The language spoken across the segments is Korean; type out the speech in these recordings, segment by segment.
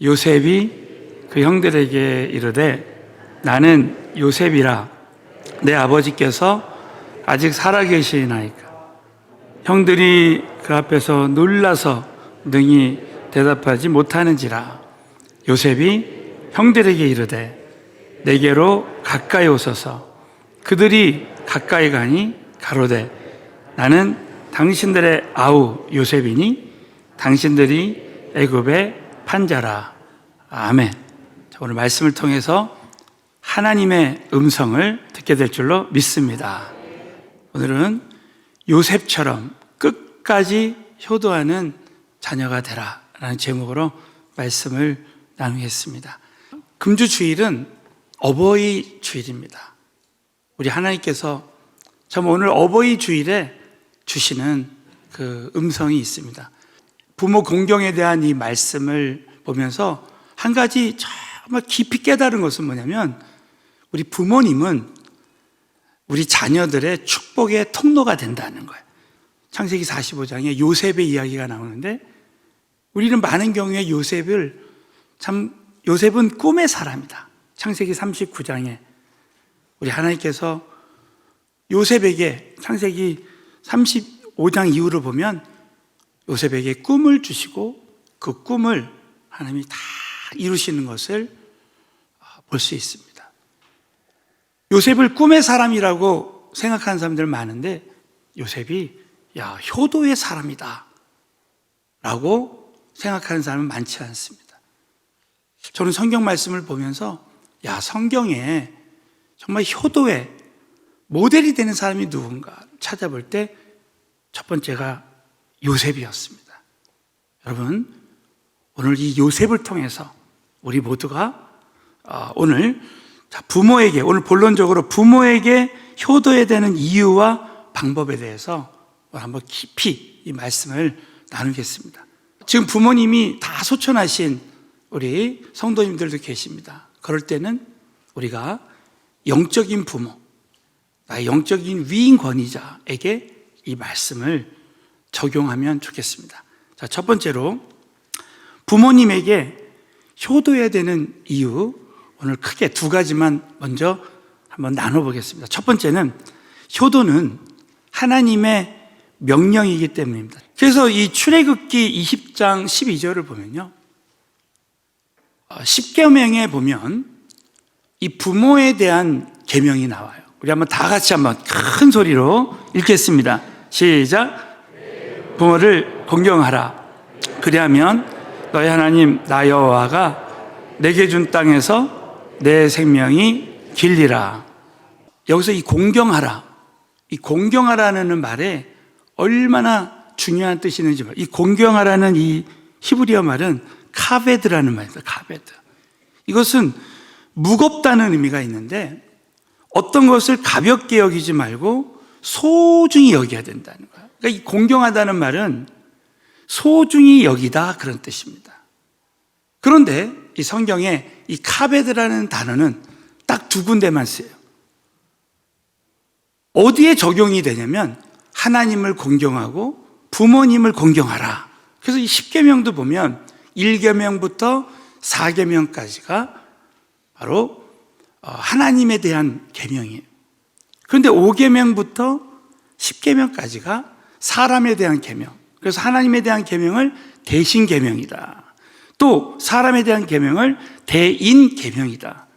요셉이 그 형들에게 이르되 나는 요셉이라 내 아버지께서 아직 살아계시나이까. 형들이 그 앞에서 놀라서 능히 대답하지 못하는지라. 요셉이 형들에게 이르되 내게로 가까이 오소서. 그들이 가까이 가니 가로되 나는 당신들의 아우 요셉이니 당신들이 애굽의 판자라. 아멘. 오늘 말씀을 통해서 하나님의 음성을 듣게 될 줄로 믿습니다. 오늘은 요셉처럼 끝까지 효도하는 자녀가 되라 라는 제목으로 말씀을 나누겠습니다. 금주 주일은 어버이 주일입니다. 우리 하나님께서 참 오늘 어버이 주일에 주시는 그 음성이 있습니다. 부모 공경에 대한 이 말씀을 보면서 한 가지 정말 깊이 깨달은 것은 뭐냐면 우리 부모님은 우리 자녀들의 축복의 통로가 된다는 거예요. 창세기 45장에 요셉의 이야기가 나오는데 우리는 많은 경우에 요셉은 꿈의 사람이다. 창세기 39장에 우리 하나님께서 요셉에게 창세기 35장 이후를 보면 요셉에게 꿈을 주시고 그 꿈을 하나님이 다 이루시는 것을 볼 수 있습니다. 요셉을 꿈의 사람이라고 생각하는 사람들 많은데 요셉이 효도의 사람이다 라고 생각하는 사람은 많지 않습니다. 저는 성경 말씀을 보면서 성경에 정말 효도의 모델이 되는 사람이 누군가 찾아볼 때 첫 번째가 요셉이었습니다. 여러분, 오늘 이 요셉을 통해서 우리 모두가 오늘 부모에게, 오늘 본론적으로 부모에게 효도해야 되는 이유와 방법에 대해서 오늘 한번 깊이 이 말씀을 나누겠습니다. 지금 부모님이 다 소천하신 우리 성도님들도 계십니다. 그럴 때는 우리가 영적인 부모, 나의 영적인 위인 권위자에게 이 말씀을 적용하면 좋겠습니다. 자, 첫 번째로 부모님에게 효도해야 되는 이유, 오늘 크게 두 가지만 먼저 한번 나눠보겠습니다. 첫 번째는 효도는 하나님의 명령이기 때문입니다. 그래서 이 출애굽기 20장 12절을 보면요, 10계명에 보면 이 부모에 대한 계명이 나와요. 우리 한번 다 같이 한번 큰 소리로 읽겠습니다. 시작. 부모를 공경하라. 그리하면 너희 하나님 나 여호와가 내게 준 땅에서 내 생명이 길리라. 여기서 이 공경하라, 이 공경하라는 말에 얼마나 중요한 뜻이 있는지 봐요. 이 공경하라는 이 히브리어 말은 카베드라는 말입니다. 카베드. 이것은 무겁다는 의미가 있는데 어떤 것을 가볍게 여기지 말고 소중히 여겨야 된다는 거예요. 그러니까 이 공경하다는 말은 소중히 여기다 그런 뜻입니다. 그런데 이 성경에 이 카베드라는 단어는 딱 두 군데만 쓰여요. 어디에 적용이 되냐면 하나님을 공경하고 부모님을 공경하라. 그래서 이 10계명도 보면 1계명부터 4계명까지가 바로 하나님에 대한 계명이에요. 그런데 5계명부터 10계명까지가 사람에 대한 계명. 그래서 하나님에 대한 계명을 대신 계명이다. 또 사람에 대한 계명을 대인 계명이다.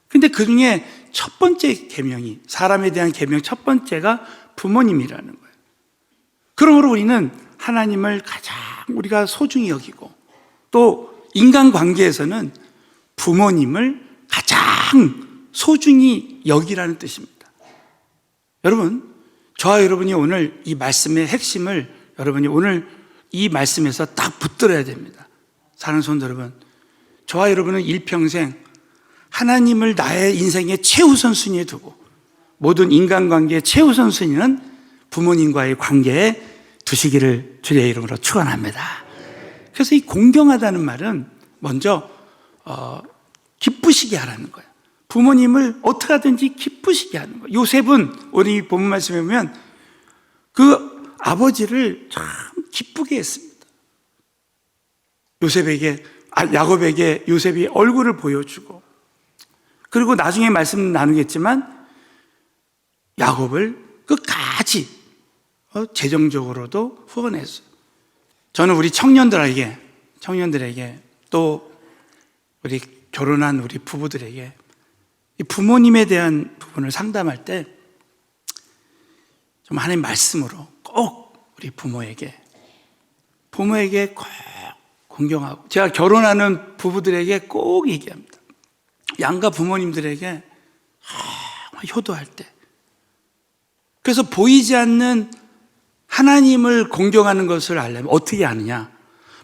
근데 그 중에 첫 번째 계명이, 사람에 대한 계명 첫 번째가 부모님이라는 거예요. 그러므로 우리는 하나님을 가장 우리가 소중히 여기고 또 인간관계에서는 부모님을 가장 소중히 여기라는 뜻입니다. 여러분, 저와 여러분이 오늘 이 말씀의 핵심을 여러분이 오늘 이 말씀에서 딱 붙들어야 됩니다. 사랑하는 성도 여러분, 저와 여러분은 일평생 하나님을 나의 인생의 최우선 순위에 두고 모든 인간관계의 최우선 순위는 부모님과의 관계에 두시기를 주의 이름으로 축원합니다. 그래서 이 공경하다는 말은 먼저 기쁘시게 하라는 거예요. 부모님을 어떻게 하든지 기쁘시게 하는 거예요. 요셉은 우리 본문 말씀에 보면 그 아버지를 참 기쁘게 했습니다. 요셉에게 야곱에게 요셉이 얼굴을 보여주고, 그리고 나중에 말씀 나누겠지만 야곱을 끝까지 재정적으로도 후원했어요. 저는 우리 청년들에게 또 우리 결혼한 우리 부부들에게 이 부모님에 대한 부분을 상담할 때 좀 하나님 말씀으로 꼭 우리 부모에게 꼭 공경하고, 제가 결혼하는 부부들에게 꼭 얘기합니다. 양가 부모님들에게 효도할 때, 그래서 보이지 않는 하나님을 공경하는 것을 알려면 어떻게 아느냐?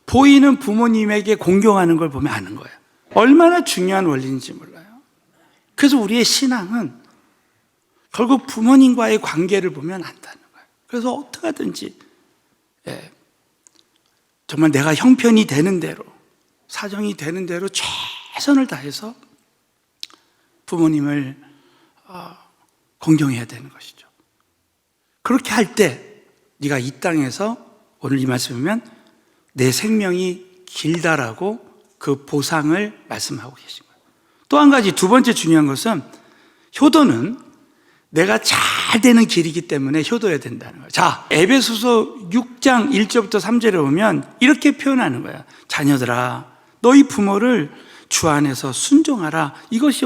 보이는 부모님에게 공경하는 걸 보면 아는 거예요. 얼마나 중요한 원리인지 몰라요. 그래서 우리의 신앙은 결국 부모님과의 관계를 보면 안다는 거예요. 그래서 어떻게 하든지 정말 내가 형편이 되는 대로, 사정이 되는 대로 최선을 다해서 부모님을 공경해야 되는 것이죠. 그렇게 할 때 네가 이 땅에서, 오늘 이 말씀이면 내 생명이 길다라고 그 보상을 말씀하고 계신 거예요. 또 한 가지, 두 번째 중요한 것은 효도는 내가 잘 되는 길이기 때문에 효도해야 된다는 거예요. 자, 에베소서 6장 1절부터 3절에 보면 이렇게 표현하는 거예요. 자녀들아, 너희 부모를 주 안에서 순종하라. 이것이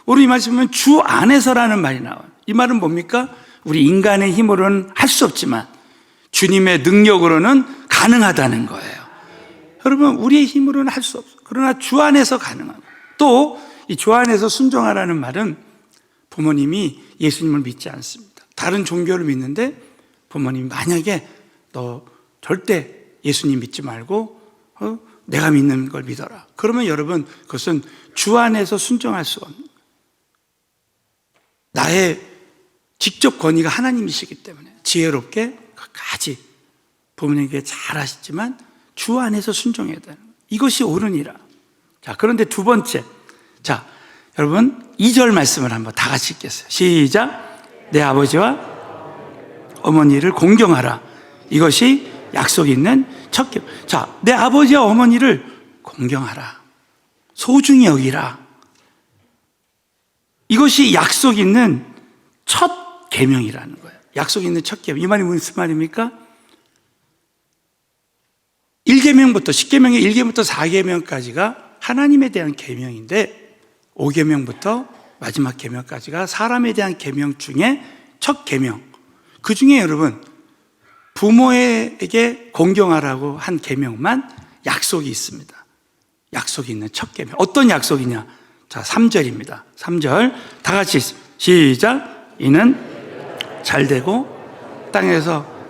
오늘 이 말씀 보면 주 안에서라는 말이 나와요. 이 말은 뭡니까? 우리 인간의 힘으로는 할 수 없지만 주님의 능력으로는 가능하다는 거예요. 여러분, 우리의 힘으로는 할 수 없어요. 그러나 주 안에서 가능한 거예요. 또 이 주 안에서 순종하라는 말은 부모님이 예수님을 믿지 않습니다. 다른 종교를 믿는데 부모님이 만약에 너 절대 예수님 믿지 말고 내가 믿는 걸 믿어라. 그러면 여러분, 그것은 주 안에서 순종할 수 없는 거예요. 나의 직접 권위가 하나님이시기 때문에 지혜롭게 끝까지 부모님에게 잘하시지만 주 안에서 순종해야 되는 거예요. 이것이 옳으니라. 자, 그런데 두 번째, 자, 여러분 2절 말씀을 한번 다 같이 읽겠어요. 시작. 내 아버지와 어머니를 공경하라. 이것이 약속 있는 첫 계명. 자, 내 아버지와 어머니를 공경하라. 소중히 여기라. 이것이 약속 있는 첫 계명이라는 거예요. 약속 있는 첫 계명. 이 말이 무슨 말입니까? 1계명부터 10계명의 1계명부터 4계명까지가 하나님에 대한 계명인데 5계명부터 마지막 계명까지가 사람에 대한 계명 중에 첫 계명. 그 중에 여러분 부모에게 공경하라고 한 계명만 약속이 있습니다. 약속이 있는 첫 계명. 어떤 약속이냐? 자, 3절입니다. 3절 다 같이 시작. 이는 잘되고 땅에서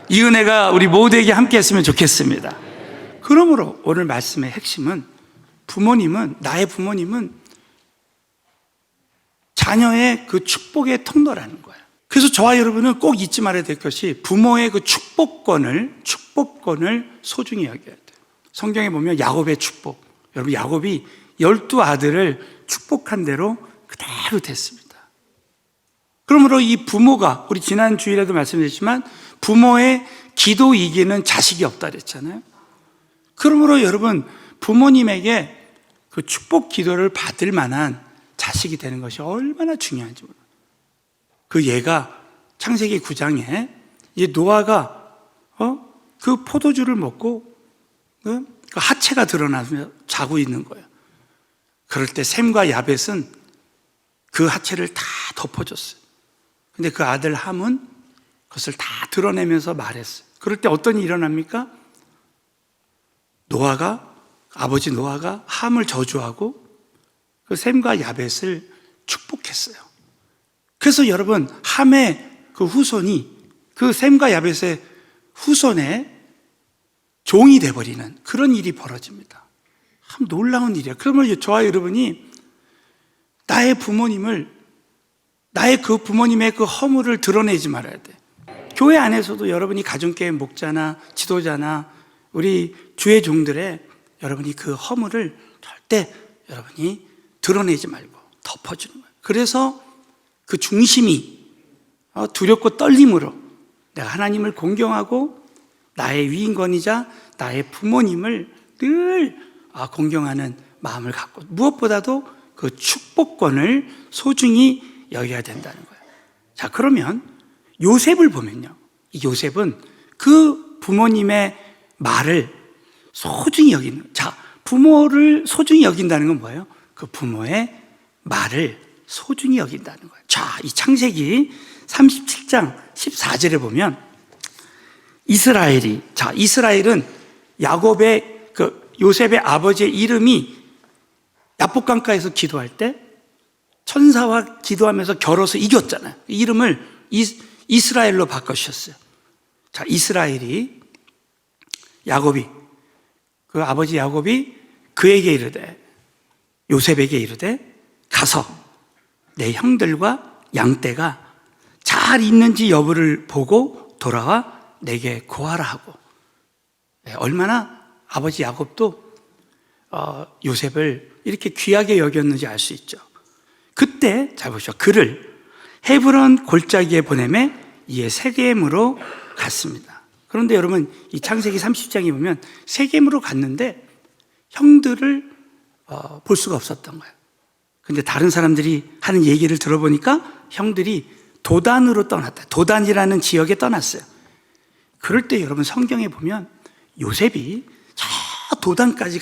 이 은혜가 우리 모두에게 함께 했으면 좋겠습니다. 그러므로 오늘 말씀의 핵심은 나의 부모님은 자녀의 그 축복의 통로라는 거예요. 그래서 저와 여러분은 꼭 잊지 말아야 될 것이 부모의 그 축복권을 소중히 여겨야 돼요. 성경에 보면 야곱의 축복, 여러분 야곱이 12아들을 축복한 대로 그대로 됐습니다. 그러므로 이 부모가, 우리 지난 주일에도 말씀드렸지만 부모의 기도 이기는 자식이 없다 그랬잖아요. 그러므로 여러분 부모님에게 그 축복 기도를 받을 만한 자식이 되는 것이 얼마나 중요한지 몰라요. 그 예가 창세기 9장에 이 노아가 그 포도주를 먹고 그 하체가 드러나며 자고 있는 거예요. 그럴 때 셈과 야벳은 그 하체를 다 덮어줬어요. 근데 그 아들 함은 그것을 다 드러내면서 말했어요. 그럴 때 어떤 일이 일어납니까? 아버지 노아가 함을 저주하고 그 셈과 야벳을 축복했어요. 그래서 여러분 함의 그 후손이 그 셈과 야벳의 후손의 종이 되어버리는 그런 일이 벌어집니다. 참 놀라운 일이에요. 그러면 저와 여러분이 나의 그 부모님의 그 허물을 드러내지 말아야 돼. 교회 안에서도 여러분이 가정교회 목자나 지도자나 우리 주의 종들의 여러분이 그 허물을 절대 여러분이 드러내지 말고 덮어주는 거예요. 그래서 그 중심이 두렵고 떨림으로 내가 하나님을 공경하고 나의 위인권이자 나의 부모님을 늘 공경하는 마음을 갖고 무엇보다도 그 축복권을 소중히 여겨야 된다는 거예요. 자, 그러면 요셉을 보면요. 이 요셉은 그 부모님의 말을 소중히 여기는, 자, 부모를 소중히 여긴다는 건 뭐예요? 그 부모의 말을 소중히 여긴다는 거예요. 자, 이 창세기 37장 14절에 보면 이스라엘은 야곱의 요셉의 아버지의 이름이 야복강가에서 기도할 때 천사와 기도하면서 겨뤄서 이겼잖아요. 이름을 이스라엘로 바꿔주셨어요. 자, 그 아버지 야곱이 그에게 이르되, 요셉에게 이르되, 가서 내 형들과 양떼가 잘 있는지 여부를 보고 돌아와 내게 고하라 하고. 얼마나 아버지 야곱도 요셉을 이렇게 귀하게 여겼는지 알 수 있죠. 그때 잘 보시죠. 그를 헤브론 골짜기에 보내매 이에 세겜으로 갔습니다. 그런데 여러분, 이 창세기 30장에 보면 세겜으로 갔는데 형들을 볼 수가 없었던 거예요. 근데 다른 사람들이 하는 얘기를 들어보니까 형들이 도단으로 떠났다. 도단이라는 지역에 떠났어요. 그럴 때 여러분, 성경에 보면 요셉이 저 도단까지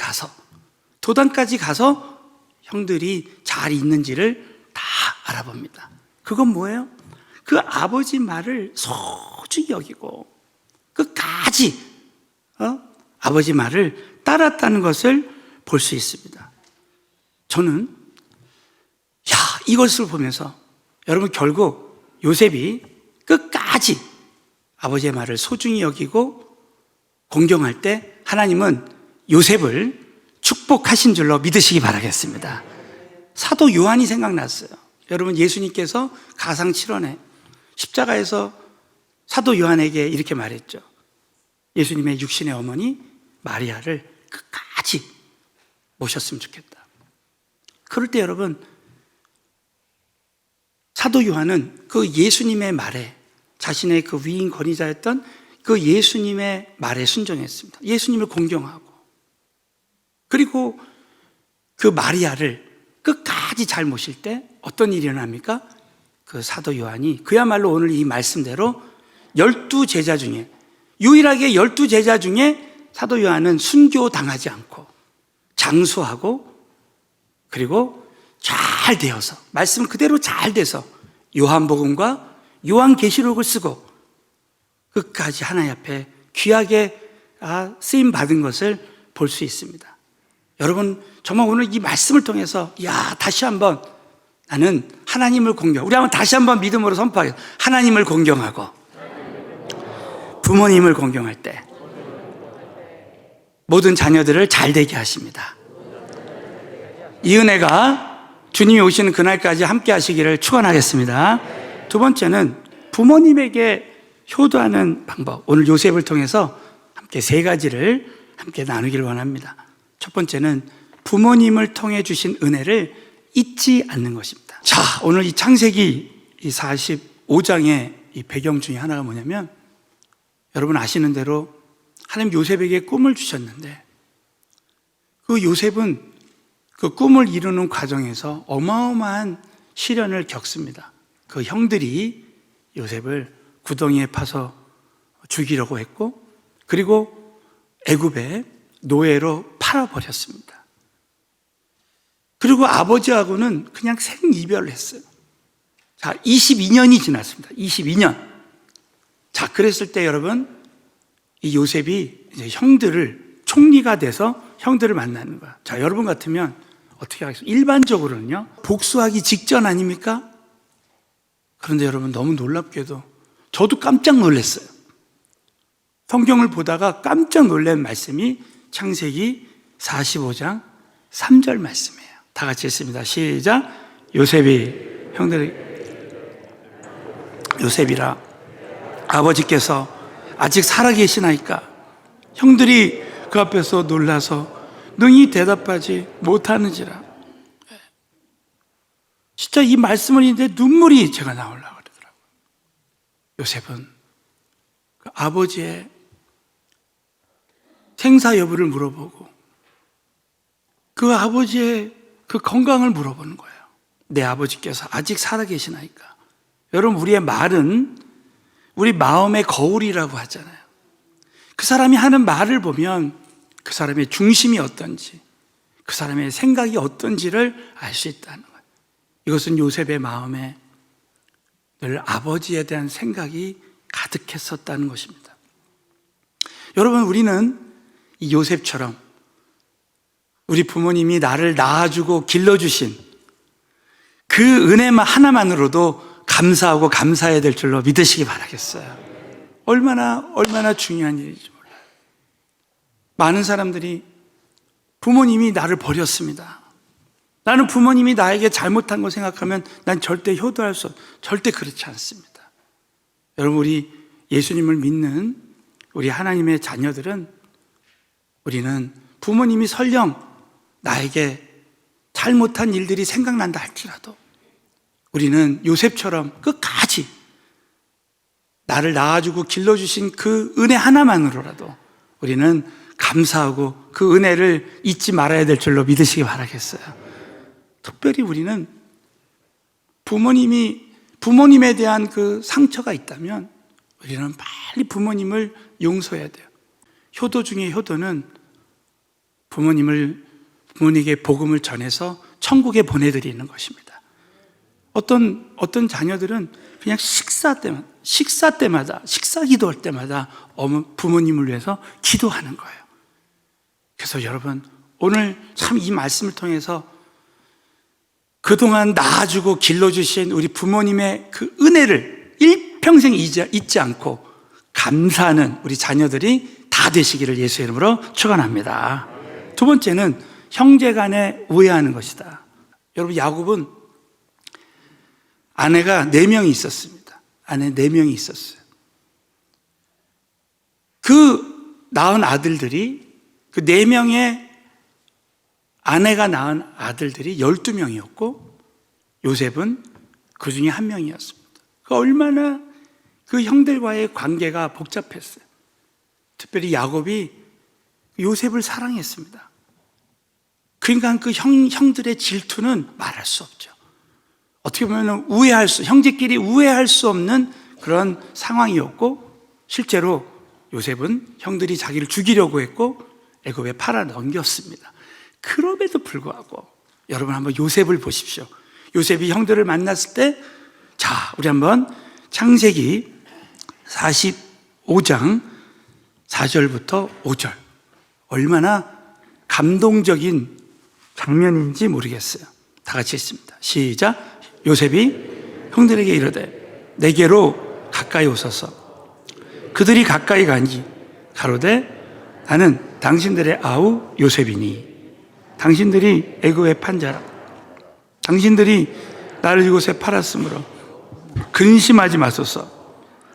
가서 형들이 잘 있는지를 다 알아봅니다. 그건 뭐예요? 그 아버지 말을 소중히 여기고 끝까지 아버지 말을 따랐다는 것을 볼 수 있습니다. 저는 이것을 보면서 여러분, 결국 요셉이 끝까지 아버지의 말을 소중히 여기고 공경할 때 하나님은 요셉을 축복하신 줄로 믿으시기 바라겠습니다. 사도 요한이 생각났어요. 여러분, 예수님께서 가상 7원에 십자가에서 사도 요한에게 이렇게 말했죠. 예수님의 육신의 어머니 마리아를 끝까지 모셨으면 좋겠다. 그럴 때 여러분, 사도 요한은 그 예수님의 말에, 자신의 그 위인 권위자였던 그 예수님의 말에 순종했습니다. 예수님을 공경하고, 그리고 그 마리아를 끝까지 잘 모실 때 어떤 일이 일어납니까? 그 사도 요한이 그야말로 오늘 이 말씀대로 12제자 중에, 유일하게 12제자 중에 사도 요한은 순교당하지 않고 장수하고, 그리고 잘 되어서, 말씀 그대로 잘 돼서 요한복음과 요한계시록을 쓰고 끝까지 하나님 앞에 귀하게 쓰임 받은 것을 볼 수 있습니다. 여러분, 정말 오늘 이 말씀을 통해서 다시 한번 나는 하나님을 우리 한번 다시 한번 믿음으로 선포하겠습니다. 하나님을 공경하고 부모님을 공경할 때 모든 자녀들을 잘 되게 하십니다. 이 은혜가 주님이 오시는 그날까지 함께 하시기를 축원하겠습니다. 두 번째는 부모님에게 효도하는 방법. 오늘 요셉을 통해서 함께 3가지를 함께 나누기를 원합니다. 첫 번째는 부모님을 통해 주신 은혜를 잊지 않는 것입니다. 자, 오늘 이 창세기 45장의 이 배경 중에 하나가 뭐냐면, 여러분 아시는 대로 하나님 요셉에게 꿈을 주셨는데, 그 요셉은 그 꿈을 이루는 과정에서 어마어마한 시련을 겪습니다. 그 형들이 요셉을 구덩이에 파서 죽이려고 했고, 그리고 애굽에 노예로 팔아버렸습니다. 그리고 아버지하고는 그냥 생이별을 했어요. 자, 22년이 지났습니다. 22년. 자, 그랬을 때 여러분, 이 요셉이 이제 총리가 돼서 형들을 만나는 거야. 자, 여러분 같으면 어떻게 하겠습니까? 일반적으로는요, 복수하기 직전 아닙니까? 그런데 여러분, 너무 놀랍게도 저도 깜짝 놀랐어요. 성경을 보다가 깜짝 놀란 말씀이 창세기 45장 3절 말씀이에요. 다 같이 읽습니다. 시작. 요셉이라 아버지께서 아직 살아계시나이까? 형들이 그 앞에서 놀라서 능히 대답하지 못하는지라. 진짜 이 말씀을 읽는데 눈물이 제가 나오려고 그러더라고요. 요셉은 그 아버지의 생사 여부를 물어보고 그 아버지의 그 건강을 물어보는 거예요. 내 아버지께서 아직 살아계시나이까? 여러분, 우리의 말은 우리 마음의 거울이라고 하잖아요. 그 사람이 하는 말을 보면 그 사람의 중심이 어떤지, 그 사람의 생각이 어떤지를 알 수 있다는 거예요. 이것은 요셉의 마음에 늘 아버지에 대한 생각이 가득했었다는 것입니다. 여러분, 우리는 이 요셉처럼 우리 부모님이 나를 낳아주고 길러주신 그 은혜만 하나만으로도 감사하고 감사해야 될 줄로 믿으시기 바라겠어요. 얼마나 중요한 일인지 몰라요. 많은 사람들이 부모님이 나를 버렸습니다. 나는 부모님이 나에게 잘못한 거 생각하면 난 절대 효도할 수 없어요. 절대 그렇지 않습니다. 여러분, 우리 예수님을 믿는 우리 하나님의 자녀들은, 우리는 부모님이 설령 나에게 잘못한 일들이 생각난다 할지라도 우리는 요셉처럼 끝까지 나를 낳아주고 길러주신 그 은혜 하나만으로라도 우리는 감사하고 그 은혜를 잊지 말아야 될 줄로 믿으시기 바라겠어요. 특별히 우리는 부모님에 대한 그 상처가 있다면 우리는 빨리 부모님을 용서해야 돼요. 효도 중에 효도는 부모님에게 복음을 전해서 천국에 보내드리는 것입니다. 어떤 자녀들은 그냥 식사 기도할 때마다 부모님을 위해서 기도하는 거예요. 그래서 여러분, 오늘 참 이 말씀을 통해서 그동안 낳아주고 길러주신 우리 부모님의 그 은혜를 일평생 잊지 않고 감사하는 우리 자녀들이 다 되시기를 예수의 이름으로 축원합니다. 두 번째는 형제 간에 우애하는 것이다. 여러분, 야곱은 아내가 4명이 있었습니다. 아내 4명이 있었어요. 그 낳은 아들들이, 그 4명의 아내가 낳은 아들들이 12명이었고 요셉은 그 중에 1명이었습니다. 얼마나 그 형들과의 관계가 복잡했어요. 특별히 야곱이 요셉을 사랑했습니다. 그러니까 그 형들의 질투는 말할 수 없죠. 어떻게 보면 형제끼리 우애할 수 없는 그런 상황이었고, 실제로 요셉은 형들이 자기를 죽이려고 했고 애굽에 팔아 넘겼습니다. 그럼에도 불구하고 여러분 한번 요셉을 보십시오. 요셉이 형들을 만났을 때, 자, 우리 한번 창세기 45장 4절부터 5절, 얼마나 감동적인 장면인지 모르겠어요. 다 같이 읽습니다. 시작. 요셉이 형들에게 이르되 내게로 가까이 오소서. 그들이 가까이 가니 가로되 나는 당신들의 아우 요셉이니 당신들이 애굽에 판 자라. 당신들이 나를 이곳에 팔았으므로 근심하지 마소서.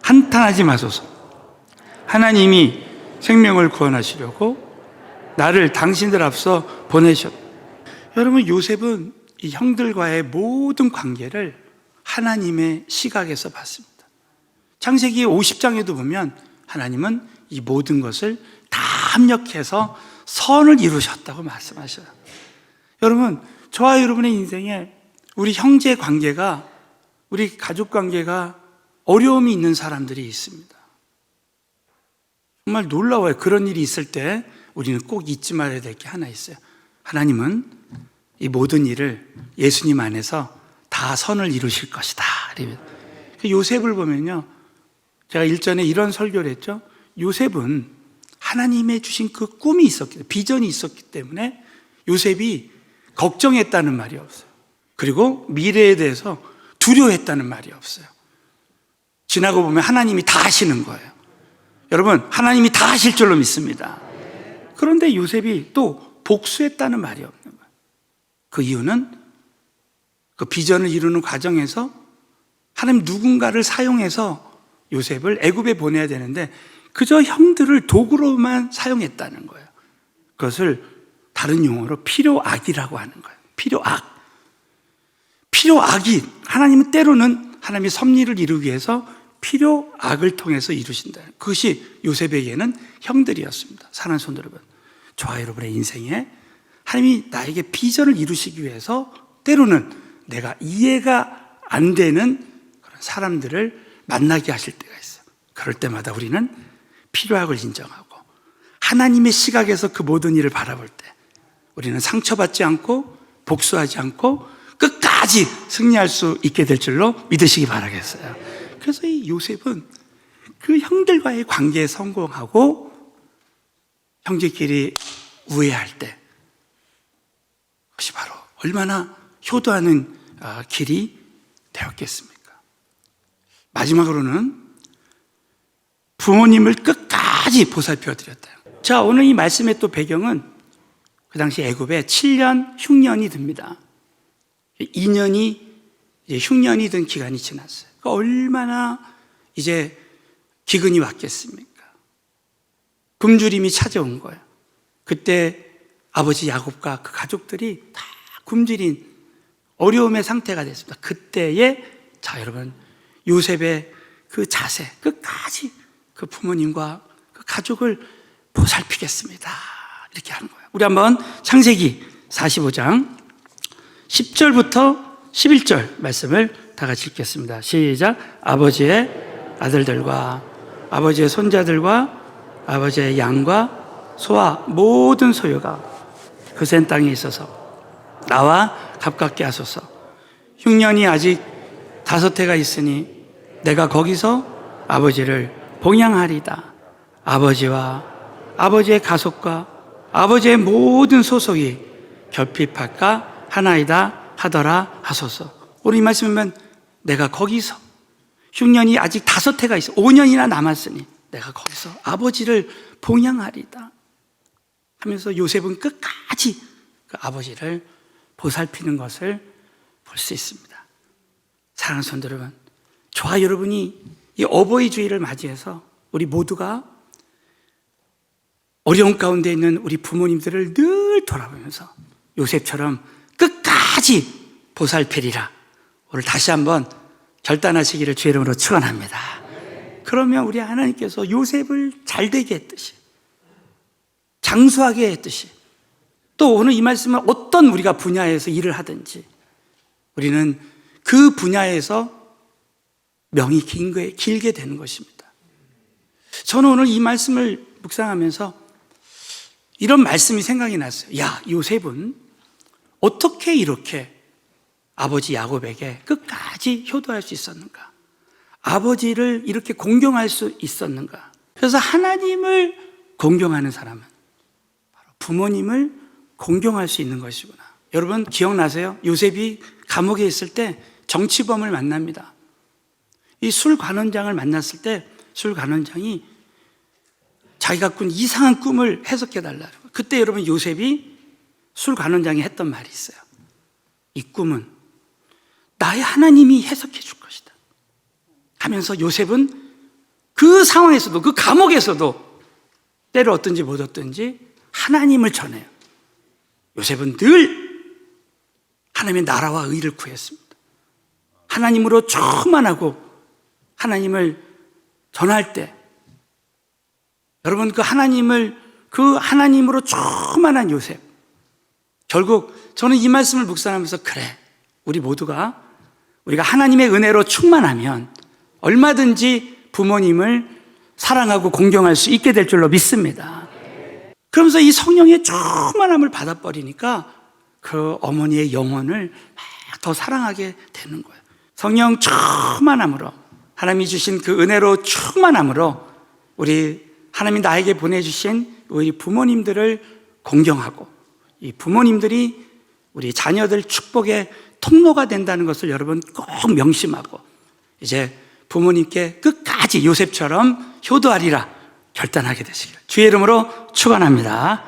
한탄하지 마소서. 하나님이 생명을 구원하시려고 나를 당신들 앞서 보내셨다. 여러분, 요셉은 이 형들과의 모든 관계를 하나님의 시각에서 봤습니다. 창세기 50장에도 보면 하나님은 이 모든 것을 다 합력해서 선을 이루셨다고 말씀하셔요. 여러분, 저와 여러분의 인생에 우리 형제 관계가, 우리 가족 관계가 어려움이 있는 사람들이 있습니다. 정말 놀라워요. 그런 일이 있을 때 우리는 꼭 잊지 말아야 될 게 하나 있어요. 하나님은 이 모든 일을 예수님 안에서 다 선을 이루실 것이다. 요셉을 보면요, 제가 일전에 이런 설교를 했죠. 요셉은 하나님의 주신 그 꿈이 있었기, 비전이 있었기 때문에 요셉이 걱정했다는 말이 없어요. 그리고 미래에 대해서 두려워했다는 말이 없어요. 지나고 보면 하나님이 다 하시는 거예요. 여러분, 하나님이 다 하실 줄로 믿습니다. 그런데 요셉이 또 복수했다는 말이 없는 거예요. 그 이유는 그 비전을 이루는 과정에서 하나님 누군가를 사용해서 요셉을 애굽에 보내야 되는데 그저 형들을 도구로만 사용했다는 거예요. 그것을 다른 용어로 필요악이라고 하는 거예요. 필요악이, 하나님은 때로는 하나님의 섭리를 이루기 위해서 필요악을 통해서 이루신다. 그것이 요셉에게는 형들이었습니다. 사랑하는 성도 여러분, 저와 여러분의 인생에 하나님이 나에게 비전을 이루시기 위해서 때로는 내가 이해가 안 되는 그런 사람들을 만나게 하실 때가 있어요. 그럴 때마다 우리는 필요함을 인정하고 하나님의 시각에서 그 모든 일을 바라볼 때 우리는 상처받지 않고 복수하지 않고 끝까지 승리할 수 있게 될 줄로 믿으시기 바라겠어요. 그래서 이 요셉은 그 형들과의 관계에 성공하고 형제끼리 우애할 때 그것이 바로 얼마나 효도하는 길이 되었겠습니까? 마지막으로는 부모님을 끝까지 보살펴 드렸다. 자, 오늘 이 말씀의 또 배경은 그 당시 애굽에 7년 흉년이 듭니다. 2년이 이제 흉년이 든 기간이 지났어요. 그러니까 얼마나 이제 기근이 왔겠습니까? 굶주림이 찾아온 거예요. 그때 아버지 야곱과 그 가족들이 다 굶주린 어려움의 상태가 됐습니다. 그때에 자 여러분 요셉의 그 자세 끝까지 그 부모님과 그 가족을 보살피겠습니다. 이렇게 하는 거예요. 우리 한번 창세기 45장 10절부터 11절 말씀을 다 같이 읽겠습니다. 시작. 아버지의 아들들과 아버지의 손자들과 아버지의 양과 소와 모든 소유가 그 센 땅에 있어서 나와 가깝게 하소서. 흉년이 아직 5해가 있으니 내가 거기서 아버지를 봉양하리다. 아버지와 아버지의 가속과 아버지의 모든 소속이 결핍할까 하나이다 하더라 하소서. 오늘 이 말씀이면 내가 거기서 흉년이 아직 5해가 있어 5년이나 남았으니 내가 거기서 아버지를 봉양하리다 하면서 요셉은 끝까지 그 아버지를 보살피는 것을 볼 수 있습니다. 사랑하는 성도 여러분, 저와 여러분이 이 어버이 주일을 맞이해서 우리 모두가 어려운 가운데 있는 우리 부모님들을 늘 돌아보면서 요셉처럼 끝까지 보살피리라 오늘 다시 한번 결단하시기를 주의 이름으로 축원합니다. 그러면 우리 하나님께서 요셉을 잘되게 했듯이 장수하게 했듯이 또 오늘 이 말씀은 어떤 우리가 분야에서 일을 하든지 우리는 그 분야에서 명이 길게 되는 것입니다. 저는 오늘 이 말씀을 묵상하면서 이런 말씀이 생각이 났어요. 야, 요셉은 어떻게 이렇게 아버지 야곱에게 끝까지 효도할 수 있었는가? 아버지를 이렇게 공경할 수 있었는가? 그래서 하나님을 공경하는 사람은 바로 부모님을 공경할 수 있는 것이구나. 여러분 기억나세요? 요셉이 감옥에 있을 때 정치범을 만납니다. 이 술 관원장을 만났을 때 술 관원장이 자기가 꾼 이상한 꿈을 해석해 달라고. 그때 여러분 요셉이 술 관원장이 했던 말이 있어요. 이 꿈은 나의 하나님이 해석해 줄 것이다 하면서 요셉은 그 상황에서도 그 감옥에서도 때로 어떤지 못 어떤지 하나님을 전해요. 요셉은 늘 하나님의 나라와 의를 구했습니다. 하나님으로 충만하고 하나님을 전할 때 여러분 그 하나님으로 충만한 요셉 결국 저는 이 말씀을 묵상하면서 그래 우리가 하나님의 은혜로 충만하면 얼마든지 부모님을 사랑하고 공경할 수 있게 될 줄로 믿습니다. 그러면서 이 성령의 충만함을 받아버리니까 그 어머니의 영혼을 막 더 사랑하게 되는 거예요. 성령 충만함으로 하나님이 주신 그 은혜로 충만함으로 우리 하나님이 나에게 보내주신 우리 부모님들을 공경하고 이 부모님들이 우리 자녀들 축복의 통로가 된다는 것을 여러분 꼭 명심하고 이제 부모님께 끝까지 요셉처럼 효도하리라 결단하게 되시길 주의 이름으로 축원합니다.